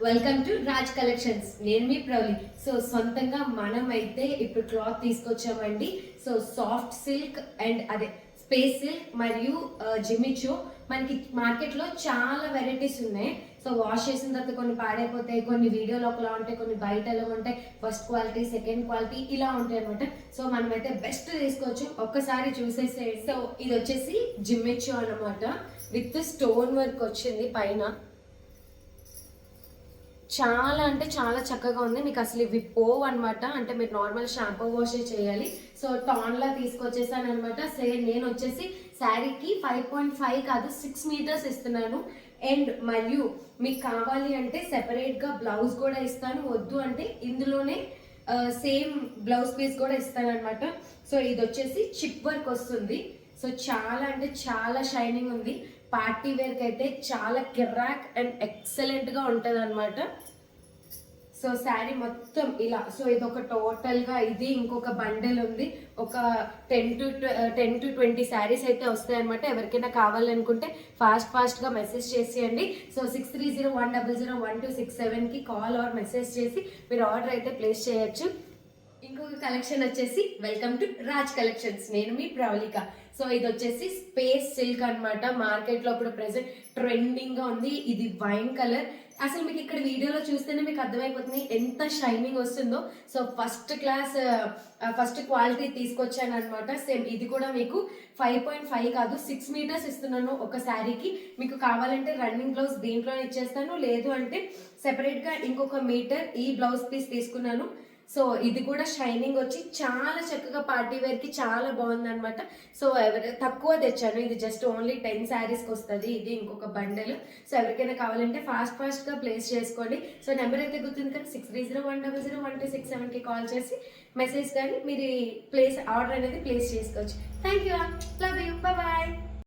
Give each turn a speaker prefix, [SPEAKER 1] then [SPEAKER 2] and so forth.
[SPEAKER 1] Welcome to Raj collections. నేను మీ Pravali. So సొంతంగా మనం అయితే ఇప్పుడు క్లాత్ తీసుకొచ్చామండి. సో సాఫ్ట్ సిల్క్ అండ్ అదే స్పేస్ సిల్క్ మరియు జిమిచో మనకి మార్కెట్లో చాలా వెరైటీస్ ఉన్నాయి. సో వాష్ చేసిన తర్వాత కొన్ని పాడైపోతాయి, కొన్ని వీడియోలో ఒకలా ఉంటాయి, కొన్ని బయట ఎలా ఉంటాయి, ఫస్ట్ క్వాలిటీ సెకండ్ క్వాలిటీ ఇలా ఉంటాయి అనమాట. సో మనమైతే బెస్ట్ తీసుకోవచ్చు, ఒక్కసారి చూసేసే. సో ఇది వచ్చేసి జిమిచో అనమాట, విత్ స్టోన్ వర్క్ వచ్చింది పైన. చాలా అంటే చాలా చక్కగా ఉంది. మీకు అసలు ఇవి పోవు అనమాట, అంటే మీరు నార్మల్ షాంపూ వాషే చేయాలి. సో టాన్లా తీసుకొచ్చేసాను అనమాట. సేమ్ నేను వచ్చేసి శారీకి 5.5 కాదు 6 మీటర్స్ ఇస్తున్నాను. అండ్ మరియు మీకు కావాలి అంటే సెపరేట్గా బ్లౌజ్ కూడా ఇస్తాను, వద్దు అంటే ఇందులోనే సేమ్ బ్లౌజ్ పీస్ కూడా ఇస్తాను అనమాట. సో ఇది వచ్చేసి చిప్ వర్క్ వస్తుంది. సో చాలా అంటే చాలా షైనింగ్ ఉంది. పార్టీ వేర్కి అయితే చాలా కిరాక్ అండ్ ఎక్సలెంట్గా ఉంటుంది అనమాట. సో శారీ మొత్తం ఇలా. సో ఇది ఒక టోటల్గా ఇది ఇంకొక బండెల్ ఉంది. ఒక 10 to 20 శారీస్ అయితే వస్తాయి అనమాట. ఎవరికైనా కావాలనుకుంటే ఫాస్ట్గా మెసేజ్ చేసేయండి. సో 6301001267కి కాల్ ఆర్ మెసేజ్ చేసి మీరు ఆర్డర్ అయితే ప్లేస్ చేయొచ్చు. ఇంకొక కలెక్షన్ వచ్చేసి వెల్కమ్ టు రాజ్ కలెక్షన్స్. నేను మీ ప్రవళిక. సో ఇది వచ్చేసి స్పేస్ సిల్క్ అనమాట. మార్కెట్లో ఇప్పుడు ప్రెసెంట్ ట్రెండింగ్ గా ఉంది. ఇది వైన్ కలర్. అసలు మీకు ఇక్కడ వీడియోలో చూస్తేనే మీకు అర్థమైపోతుంది ఎంత షైనింగ్ వస్తుందో. So first class first quality తీసుకొచ్చాను అనమాట. సేమ్ ఇది కూడా మీకు 5.5 కాదు 6 మీటర్స్ ఇస్తున్నాను ఒక శారీకి. మీకు కావాలంటే రన్నింగ్ బ్లౌజ్ దీంట్లో ఇచ్చేస్తాను, లేదు అంటే సెపరేట్గా ఇంకొక మీటర్ ఈ బ్లౌజ్ పీస్ తీసుకున్నాను. సో ఇది కూడా షైనింగ్ వచ్చి చాలా చక్కగా పార్టీ వేర్కి చాలా బాగుంది అనమాట. సో తక్కువ తెచ్చాను, ఇది జస్ట్ ఓన్లీ 10 శారీస్కి వస్తుంది. ఇది ఇంకొక బండెల్. సో ఎవరికైనా కావాలంటే ఫాస్ట్గా ప్లేస్ చేసుకోండి. సో నెంబర్ అయితే గుర్తుంది కదా, 6301001267కి కాల్ చేసి మెసేజ్ కానీ మీరు ప్లేస్ ఆర్డర్ అనేది ప్లేస్ చేసుకోవచ్చు. Thank you, love you, bye.